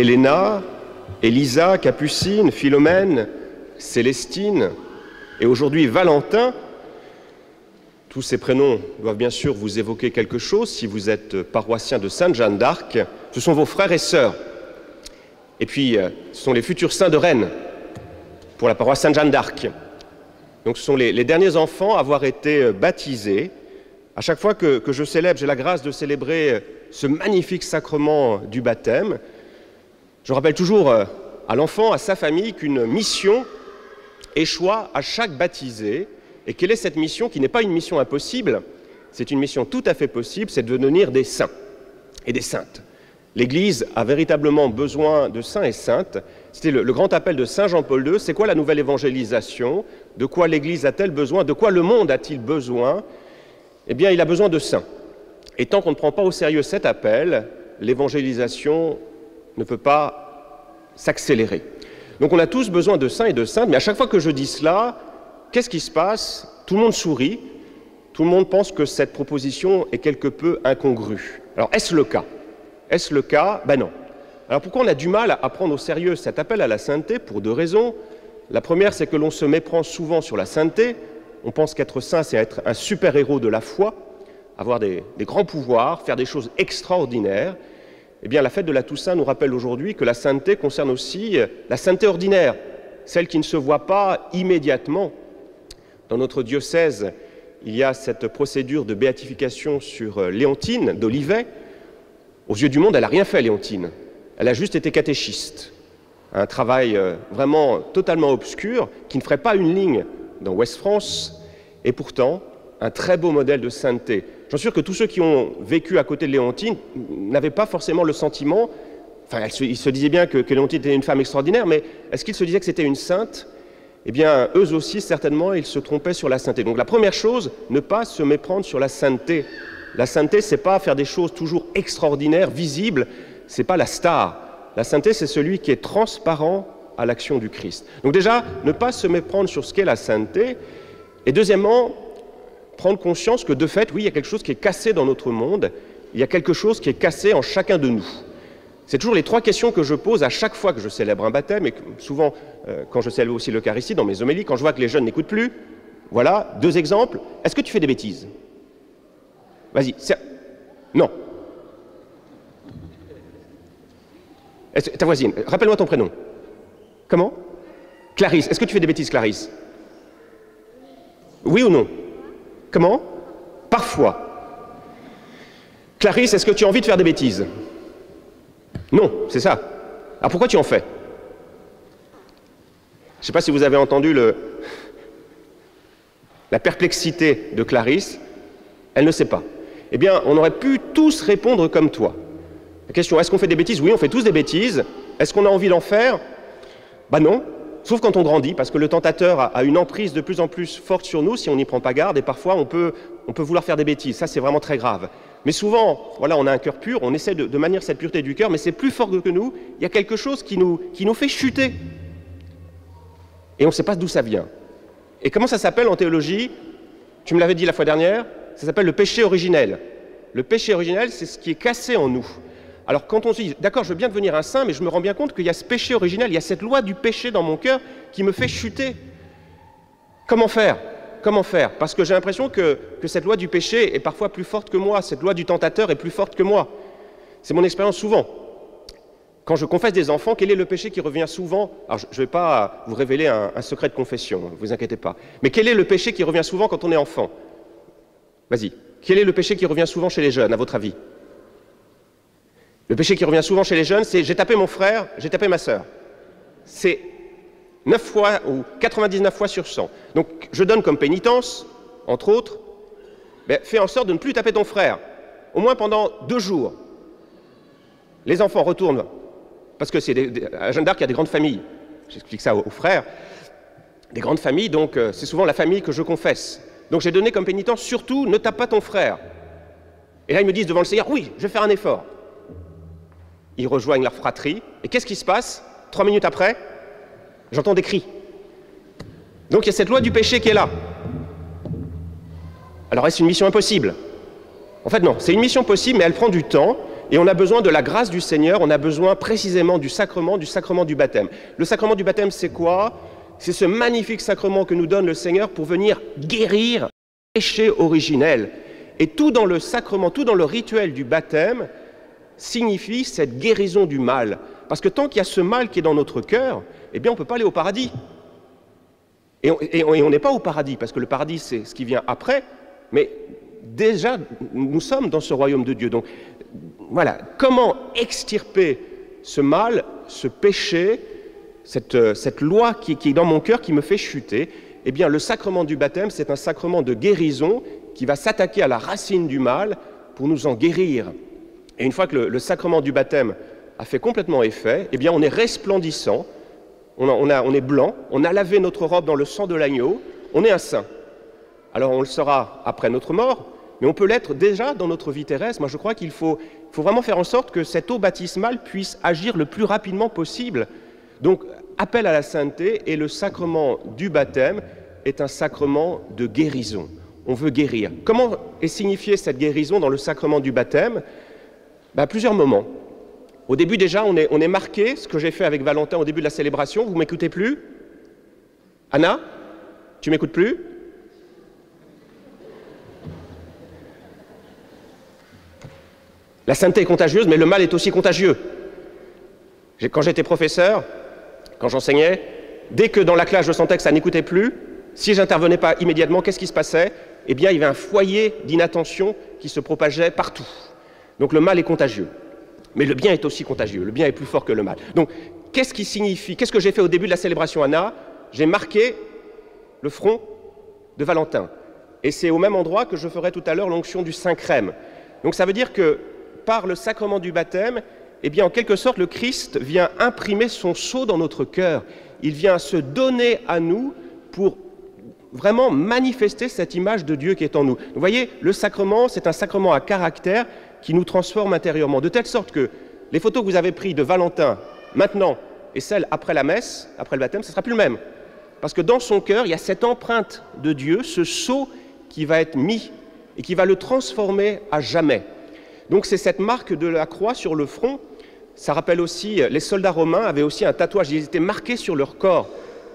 Elena, Elisa, Capucine, Philomène, Célestine et aujourd'hui Valentin. Tous ces prénoms doivent bien sûr vous évoquer quelque chose si vous êtes paroissien de Sainte-Jeanne d'Arc. Ce sont vos frères et sœurs. Et puis, ce sont les futurs saints de Rennes pour la paroisse Sainte-Jeanne d'Arc. Donc ce sont les derniers enfants à avoir été baptisés. À chaque fois que je célèbre, j'ai la grâce de célébrer ce magnifique sacrement du baptême. Je rappelle toujours à l'enfant, à sa famille, qu'une mission échoit à chaque baptisé. Et quelle est cette mission qui n'est pas une mission impossible? C'est une mission tout à fait possible, c'est de devenir des saints et des saintes. L'Église a véritablement besoin de saints et saintes. C'était le grand appel de Saint Jean-Paul II. C'est quoi la nouvelle évangélisation? De quoi l'Église a-t-elle besoin? De quoi le monde a-t-il besoin? Eh bien, il a besoin de saints. Et tant qu'on ne prend pas au sérieux cet appel, l'évangélisation ne peut pas s'accélérer. Donc on a tous besoin de saints et de saintes, mais à chaque fois que je dis cela, qu'est-ce qui se passe? Tout le monde sourit, tout le monde pense que cette proposition est quelque peu incongrue. Alors est-ce le cas? Est-ce le cas? Ben non. Alors pourquoi on a du mal à prendre au sérieux cet appel à la sainteté? Pour deux raisons. La première, c'est que l'on se méprend souvent sur la sainteté. On pense qu'être saint, c'est être un super-héros de la foi, avoir des grands pouvoirs, faire des choses extraordinaires. Eh bien, la fête de la Toussaint nous rappelle aujourd'hui que la sainteté concerne aussi la sainteté ordinaire, celle qui ne se voit pas immédiatement. Dans notre diocèse, il y a cette procédure de béatification sur Léontine d'Olivet. Aux yeux du monde, elle n'a rien fait, Léontine. Elle a juste été catéchiste. Un travail vraiment totalement obscur, qui ne ferait pas une ligne dans Ouest France, et pourtant, un très beau modèle de sainteté. J'en suis sûr que tous ceux qui ont vécu à côté de Léontine n'avaient pas forcément le sentiment, enfin, ils se disaient bien que Léontine était une femme extraordinaire, mais est-ce qu'ils se disaient que c'était une sainte? Eh bien, eux aussi, certainement, ils se trompaient sur la sainteté. Donc la première chose, ne pas se méprendre sur la sainteté. La sainteté, c'est pas faire des choses toujours extraordinaires, visibles, c'est pas la star. La sainteté, c'est celui qui est transparent à l'action du Christ. Donc déjà, ne pas se méprendre sur ce qu'est la sainteté. Et deuxièmement, prendre conscience que de fait, oui, il y a quelque chose qui est cassé dans notre monde, il y a quelque chose qui est cassé en chacun de nous. C'est toujours les trois questions que je pose à chaque fois que je célèbre un baptême, et souvent quand je célèbre aussi l'Eucharistie, dans mes homélies, quand je vois que les jeunes n'écoutent plus. Voilà, deux exemples. Est-ce que tu fais des bêtises? Vas-y. Non. Ta voisine, rappelle-moi ton prénom. Comment? Clarisse. Est-ce que tu fais des bêtises, Clarisse? Oui ou non? Comment? Parfois. Clarisse, est-ce que tu as envie de faire des bêtises? Non, c'est ça. Alors pourquoi tu en fais? Je ne sais pas si vous avez entendu la perplexité de Clarisse. Elle ne sait pas. Eh bien, on aurait pu tous répondre comme toi. La question, est-ce qu'on fait des bêtises? Oui, on fait tous des bêtises. Est-ce qu'on a envie d'en faire? Ben non, sauf quand on grandit, parce que le tentateur a une emprise de plus en plus forte sur nous si on n'y prend pas garde, et parfois on peut vouloir faire des bêtises. Ça, c'est vraiment très grave. Mais souvent, voilà, on a un cœur pur, on essaie de maintenir cette pureté du cœur, mais c'est plus fort que nous. Il y a quelque chose qui nous fait chuter. Et on ne sait pas d'où ça vient. Et comment ça s'appelle en théologie? Tu me l'avais dit la fois dernière, ça s'appelle le péché originel. Le péché originel, c'est ce qui est cassé en nous. Alors quand on se dit, d'accord, je veux bien devenir un saint, mais je me rends bien compte qu'il y a ce péché originel, il y a cette loi du péché dans mon cœur qui me fait chuter. Comment faire? Comment faire? Parce que j'ai l'impression que cette loi du péché est parfois plus forte que moi, cette loi du tentateur est plus forte que moi. C'est mon expérience souvent. Quand je confesse des enfants, quel est le péché qui revient souvent? Alors je ne vais pas vous révéler un secret de confession, ne vous inquiétez pas. Mais quel est le péché qui revient souvent quand on est enfant? Vas-y. Quel est le péché qui revient souvent chez les jeunes, à votre avis? Le péché qui revient souvent chez les jeunes, c'est « j'ai tapé mon frère, j'ai tapé ma sœur ». C'est 9 fois ou 99 fois sur 100. Donc je donne comme pénitence, entre autres, fais en sorte de ne plus taper ton frère, au moins pendant 2 jours. Les enfants retournent, parce que à Jeanne d'Arc, il y a des grandes familles. J'explique ça aux frères. Des grandes familles, donc c'est souvent la famille que je confesse. Donc j'ai donné comme pénitence, surtout, ne tape pas ton frère. Et là, ils me disent devant le Seigneur, oui, je vais faire un effort. Ils rejoignent leur fratrie, et qu'est-ce qui se passe? 3 minutes après, j'entends des cris. Donc il y a cette loi du péché qui est là. Alors est-ce une mission impossible? En fait non, c'est une mission possible, mais elle prend du temps. et on a besoin de la grâce du Seigneur, on a besoin précisément du sacrement du baptême. Le sacrement du baptême, c'est quoi? C'est ce magnifique sacrement que nous donne le Seigneur pour venir guérir le péché originel. Et tout dans le sacrement, tout dans le rituel du baptême signifie cette guérison du mal. Parce que tant qu'il y a ce mal qui est dans notre cœur, eh bien on ne peut pas aller au paradis. Et on n'est pas au paradis, parce que le paradis c'est ce qui vient après, mais déjà nous sommes dans ce royaume de Dieu. Donc voilà, comment extirper ce mal, ce péché, cette loi qui est dans mon cœur qui me fait chuter? Eh bien le sacrement du baptême, c'est un sacrement de guérison qui va s'attaquer à la racine du mal pour nous en guérir. Et une fois que le sacrement du baptême a fait complètement effet, eh bien on est resplendissant, on est blanc, on a lavé notre robe dans le sang de l'agneau, on est un saint. Alors on le sera après notre mort, mais on peut l'être déjà dans notre vie terrestre. Moi je crois qu'il faut vraiment faire en sorte que cette eau baptismale puisse agir le plus rapidement possible. Donc appel à la sainteté, et le sacrement du baptême est un sacrement de guérison. On veut guérir. Comment est signifiée cette guérison dans le sacrement du baptême? À plusieurs moments. Au début déjà, on est marqué, ce que j'ai fait avec Valentin au début de la célébration. Vous ne m'écoutez plus? Anna, tu ne m'écoutes plus? La sainteté est contagieuse, mais le mal est aussi contagieux. Quand j'étais professeur, quand j'enseignais, dès que dans la classe je sentais que ça n'écoutait plus, si je n'intervenais pas immédiatement, qu'est-ce qui se passait? Eh bien, il y avait un foyer d'inattention qui se propageait partout. Donc le mal est contagieux. Mais le bien est aussi contagieux, le bien est plus fort que le mal. Donc, qu'est-ce qui signifie, qu'est-ce que j'ai fait au début de la célébration, Anna? J'ai marqué le front de Valentin. Et c'est au même endroit que je ferai tout à l'heure l'onction du Saint-Crème. Donc ça veut dire que par le sacrement du baptême, eh bien en quelque sorte le Christ vient imprimer son sceau dans notre cœur. Il vient se donner à nous pour vraiment manifester cette image de Dieu qui est en nous. Vous voyez, le sacrement, c'est un sacrement à caractère qui nous transforme intérieurement, de telle sorte que les photos que vous avez prises de Valentin maintenant et celles après la messe, après le baptême, ce ne sera plus le même. Parce que dans son cœur, il y a cette empreinte de Dieu, ce sceau qui va être mis et qui va le transformer à jamais. Donc c'est cette marque de la croix sur le front. Ça rappelle aussi, les soldats romains avaient aussi un tatouage, ils étaient marqués sur leur corps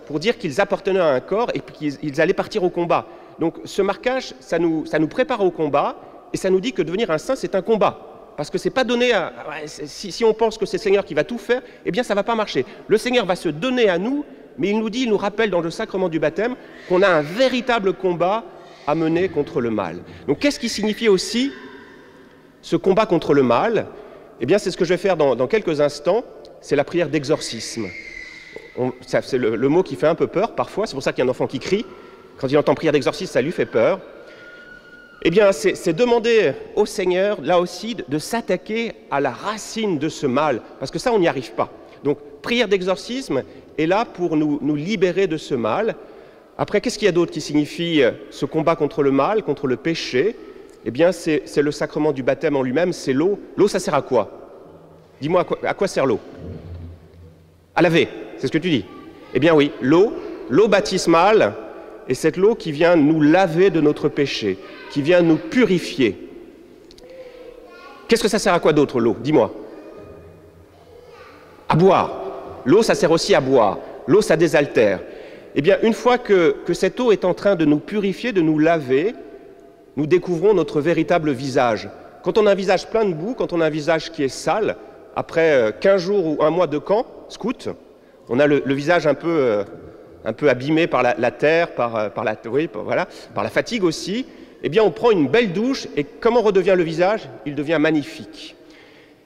pour dire qu'ils appartenaient à un corps et qu'ils allaient partir au combat. Donc ce marquage, ça nous prépare au combat. Et ça nous dit que devenir un saint, c'est un combat. Parce que c'est pas donné à... Si on pense que c'est le Seigneur qui va tout faire, eh bien ça ne va pas marcher. Le Seigneur va se donner à nous, mais il nous rappelle dans le sacrement du baptême qu'on a un véritable combat à mener contre le mal. Donc qu'est-ce qui signifie aussi ce combat contre le mal? Eh bien c'est ce que je vais faire dans quelques instants, c'est la prière d'exorcisme. C'est le mot qui fait un peu peur parfois, c'est pour ça qu'il y a un enfant qui crie. Quand il entend prière d'exorcisme, ça lui fait peur. Eh bien, c'est demander au Seigneur, là aussi, de s'attaquer à la racine de ce mal, parce que ça, on n'y arrive pas. Donc, prière d'exorcisme est là pour nous libérer de ce mal. Après, qu'est-ce qu'il y a d'autre qui signifie ce combat contre le mal, contre le péché? Eh bien, c'est le sacrement du baptême en lui-même, c'est l'eau. L'eau, ça sert à quoi? Dis-moi, à quoi sert l'eau? À laver, c'est ce que tu dis. Eh bien oui, l'eau baptismale, et cette eau qui vient nous laver de notre péché, qui vient nous purifier. Qu'est-ce que ça sert à quoi d'autre, l'eau? Dis-moi. À boire. L'eau, ça sert aussi à boire. L'eau, ça désaltère. Eh bien, une fois que cette eau est en train de nous purifier, de nous laver, nous découvrons notre véritable visage. Quand on a un visage plein de boue, quand on a un visage qui est sale, après 15 jours ou un mois de camp, scout, on a le visage un peu abîmé par la terre, par la fatigue aussi, eh bien on prend une belle douche et comment redevient le visage? Il devient magnifique.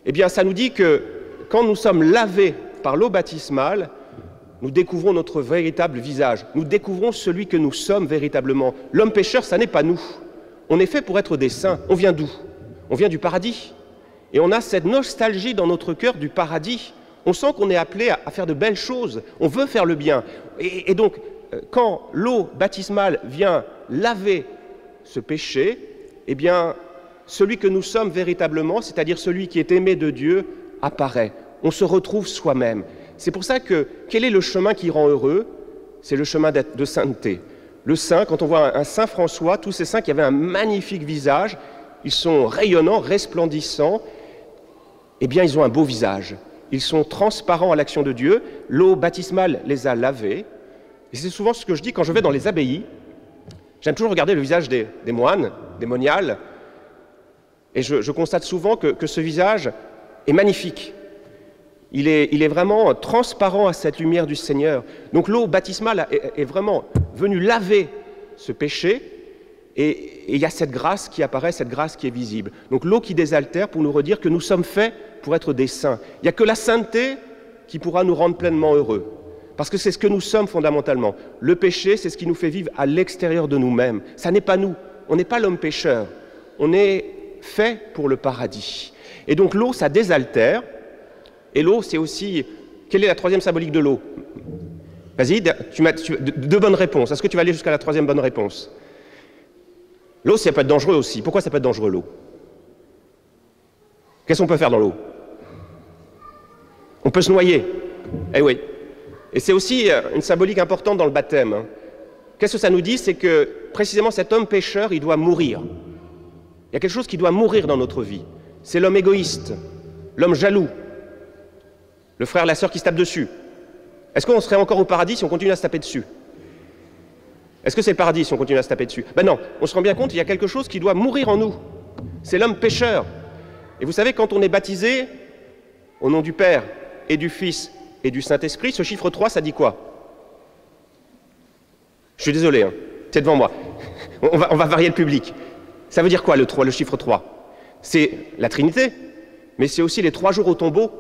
Eh bien ça nous dit que quand nous sommes lavés par l'eau baptismale, nous découvrons notre véritable visage, nous découvrons celui que nous sommes véritablement. L'homme pécheur, ça n'est pas nous. On est fait pour être des saints. On vient d'où? On vient du paradis. Et on a cette nostalgie dans notre cœur du paradis. On sent qu'on est appelé à faire de belles choses, on veut faire le bien. Et donc, quand l'eau baptismale vient laver ce péché, eh bien, celui que nous sommes véritablement, c'est-à-dire celui qui est aimé de Dieu, apparaît. On se retrouve soi-même. C'est pour ça que, quel est le chemin qui rend heureux? C'est le chemin de sainteté. Le saint, quand on voit un saint François, tous ces saints qui avaient un magnifique visage, ils sont rayonnants, resplendissants, eh bien, ils ont un beau visage. Ils sont transparents à l'action de Dieu. L'eau baptismale les a lavés. Et c'est souvent ce que je dis quand je vais dans les abbayes. J'aime toujours regarder le visage des moines, des moniales. Et je constate souvent que ce visage est magnifique. Il est vraiment transparent à cette lumière du Seigneur. Donc l'eau baptismale est vraiment venue laver ce péché. Et il y a cette grâce qui apparaît, cette grâce qui est visible. Donc l'eau qui désaltère pour nous redire que nous sommes faits pour être des saints. Il n'y a que la sainteté qui pourra nous rendre pleinement heureux. Parce que c'est ce que nous sommes fondamentalement. Le péché, c'est ce qui nous fait vivre à l'extérieur de nous-mêmes. Ça n'est pas nous. On n'est pas l'homme pécheur. On est fait pour le paradis. Et donc l'eau, ça désaltère. Et l'eau, c'est aussi... Quelle est la troisième symbolique de l'eau? Vas-y, tu as deux bonnes réponses. Est-ce que tu vas aller jusqu'à la troisième bonne réponse? L'eau, ça peut être dangereux aussi. Pourquoi ça peut être dangereux, l'eau? Qu'est-ce qu'on peut faire dans l'eau? On peut se noyer. Eh oui. Et c'est aussi une symbolique importante dans le baptême. Qu'est-ce que ça nous dit? C'est que précisément cet homme pécheur, il doit mourir. Il y a quelque chose qui doit mourir dans notre vie. C'est l'homme égoïste, l'homme jaloux, le frère, la sœur qui se tape dessus. Est-ce qu'on serait encore au paradis si on continue à se taper dessus? Est-ce que c'est le paradis si on continue à se taper dessus? Ben non, on se rend bien compte, il y a quelque chose qui doit mourir en nous. C'est l'homme pécheur. Et vous savez, quand on est baptisé, au nom du Père et du Fils et du Saint-Esprit, ce chiffre 3, ça dit quoi? Je suis désolé, hein, c'est devant moi. On va varier le public. Ça veut dire quoi le 3, le chiffre 3? C'est la Trinité, mais c'est aussi les 3 jours au tombeau.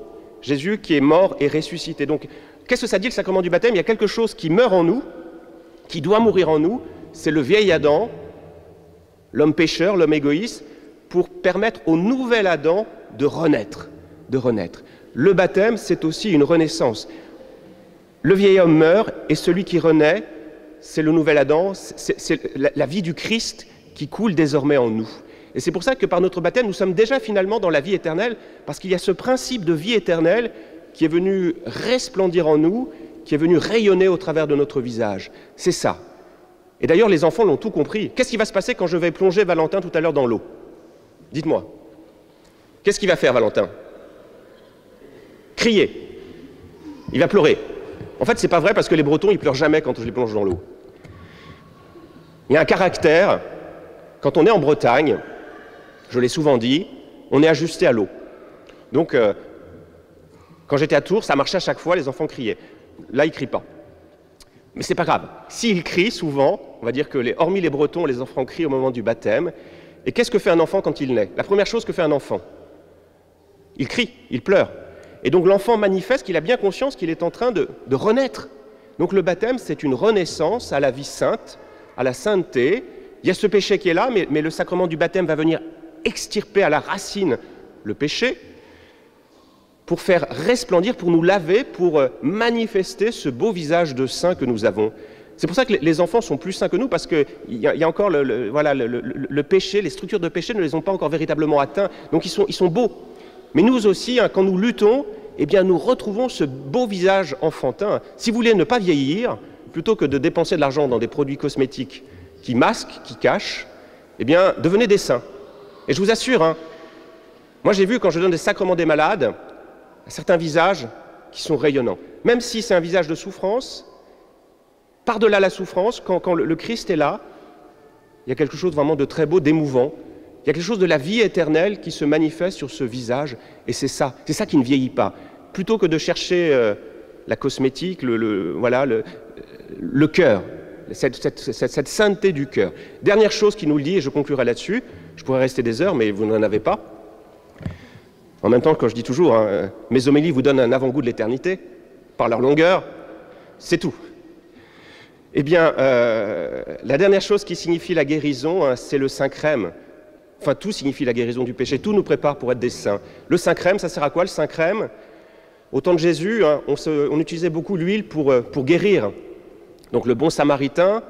Jésus qui est mort et ressuscité. Donc, qu'est-ce que ça dit le sacrement du baptême? Il y a quelque chose qui meurt en nous, qui doit mourir en nous. C'est le vieil Adam, l'homme pécheur, l'homme égoïste, pour permettre au nouvel Adam de renaître, de renaître. Le baptême, c'est aussi une renaissance. Le vieil homme meurt et celui qui renaît, c'est le nouvel Adam, c'est la vie du Christ qui coule désormais en nous. Et c'est pour ça que par notre baptême, nous sommes déjà finalement dans la vie éternelle, parce qu'il y a ce principe de vie éternelle qui est venu resplendir en nous, qui est venu rayonner au travers de notre visage. C'est ça. Et d'ailleurs, les enfants l'ont tout compris. Qu'est-ce qui va se passer quand je vais plonger Valentin tout à l'heure dans l'eau? Dites-moi. Qu'est-ce qu'il va faire, Valentin? Crier. Il va pleurer. En fait, c'est pas vrai parce que les Bretons, ils pleurent jamais quand je les plonge dans l'eau. Il y a un caractère. Quand on est en Bretagne, je l'ai souvent dit, on est ajusté à l'eau. Donc, quand j'étais à Tours, ça marchait à chaque fois, les enfants criaient. Là, ils ne crient pas. Mais c'est pas grave. S'ils crient souvent, on va dire que, hormis les Bretons, les enfants crient au moment du baptême. Et qu'est-ce que fait un enfant quand il naît? La première chose que fait un enfant, il crie, il pleure. Et donc l'enfant manifeste qu'il a bien conscience qu'il est en train de renaître. Donc le baptême, c'est une renaissance à la vie sainte, à la sainteté. Il y a ce péché qui est là, mais le sacrement du baptême va venir extirper à la racine le péché pour faire resplendir, pour nous laver, pour manifester ce beau visage de saint que nous avons. C'est pour ça que les enfants sont plus saints que nous, parce qu'il y a encore le péché, les structures de péché ne les ont pas encore véritablement atteints, donc ils sont beaux. Mais nous aussi, quand nous luttons, eh bien, nous retrouvons ce beau visage enfantin. Si vous voulez ne pas vieillir, plutôt que de dépenser de l'argent dans des produits cosmétiques qui masquent, qui cachent, eh bien, devenez des saints. Et je vous assure, moi j'ai vu quand je donne des sacrements des malades, certains visages qui sont rayonnants. Même si c'est un visage de souffrance, par-delà la souffrance, quand le Christ est là, il y a quelque chose vraiment de très beau, d'émouvant. Il y a quelque chose de la vie éternelle qui se manifeste sur ce visage, et c'est ça qui ne vieillit pas. Plutôt que de chercher la cosmétique, le cœur, cette sainteté du cœur. Dernière chose qui nous le dit, et je conclurai là-dessus, je pourrais rester des heures, mais vous n'en avez pas. En même temps, quand je dis toujours, mes homélies vous donnent un avant-goût de l'éternité, par leur longueur, c'est tout. Eh bien, la dernière chose qui signifie la guérison, c'est le Saint-Crème. Enfin, tout signifie la guérison du péché, tout nous prépare pour être des saints. Le Saint-Crème, ça sert à quoi le Saint-Crème? Au temps de Jésus, on utilisait beaucoup l'huile pour guérir. Donc le bon Samaritain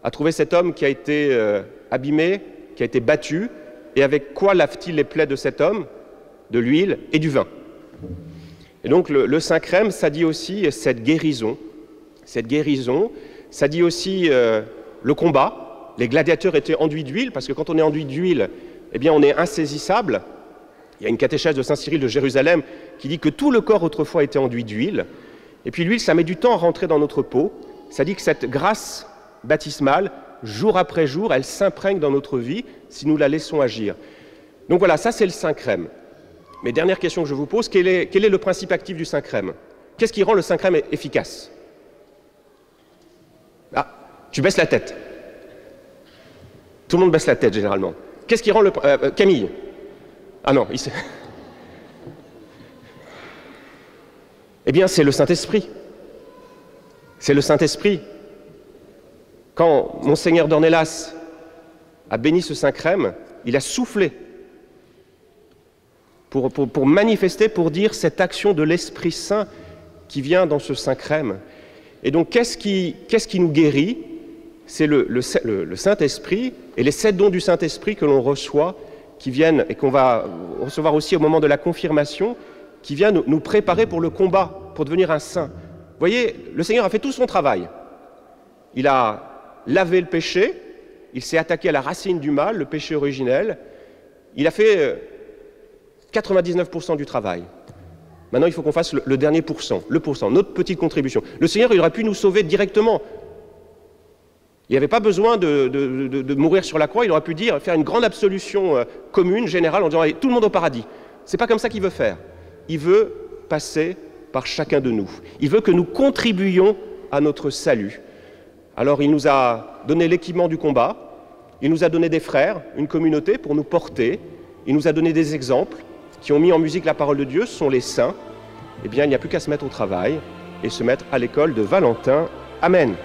a trouvé cet homme qui a été abîmé, qui a été battu, et avec quoi lave-t-il les plaies de cet homme? De l'huile et du vin. Et donc le Saint-Crème, ça dit aussi cette guérison, ça dit aussi le combat. Les gladiateurs étaient enduits d'huile, parce que quand on est enduit d'huile, eh bien on est insaisissable. Il y a une catéchèse de saint Cyril de Jérusalem qui dit que tout le corps autrefois était enduit d'huile, et puis l'huile, ça met du temps à rentrer dans notre peau. Ça dit que cette grâce baptismale, jour après jour, elle s'imprègne dans notre vie si nous la laissons agir. Donc voilà, ça c'est le Saint-Crème. Mais dernière question que je vous pose, quel est le principe actif du Saint-Crème? Qu'est-ce qui rend le Saint-Crème efficace? Ah, tu baisses la tête. Tout le monde baisse la tête généralement. Qu'est-ce qui rend le... Camille? Ah non, il sait... Eh bien, c'est le Saint-Esprit. C'est le Saint-Esprit. Quand Monseigneur d'Ornelas a béni ce Saint-Crème, il a soufflé pour manifester, pour dire cette action de l'Esprit Saint qui vient dans ce Saint-Crème. Et donc, qu'est-ce qui nous guérit? C'est le Saint-Esprit et les 7 dons du Saint-Esprit que l'on reçoit, qui viennent, et qu'on va recevoir aussi au moment de la confirmation, qui vient nous préparer pour le combat, pour devenir un saint. Vous voyez, le Seigneur a fait tout son travail. Il a lavé le péché, il s'est attaqué à la racine du mal, le péché originel. Il a fait 99% du travail. Maintenant, il faut qu'on fasse le dernier pourcent, notre petite contribution. Le Seigneur, il aurait pu nous sauver directement. Il n'y avait pas besoin de mourir sur la croix, il aurait pu faire une grande absolution commune, générale, en disant allez, tout le monde au paradis. C'est pas comme ça qu'il veut faire. Il veut passer par chacun de nous. Il veut que nous contribuions à notre salut. Alors il nous a donné l'équipement du combat, il nous a donné des frères, une communauté pour nous porter, il nous a donné des exemples qui ont mis en musique la parole de Dieu, ce sont les saints. Eh bien, il n'y a plus qu'à se mettre au travail et se mettre à l'école de Valentin. Amen.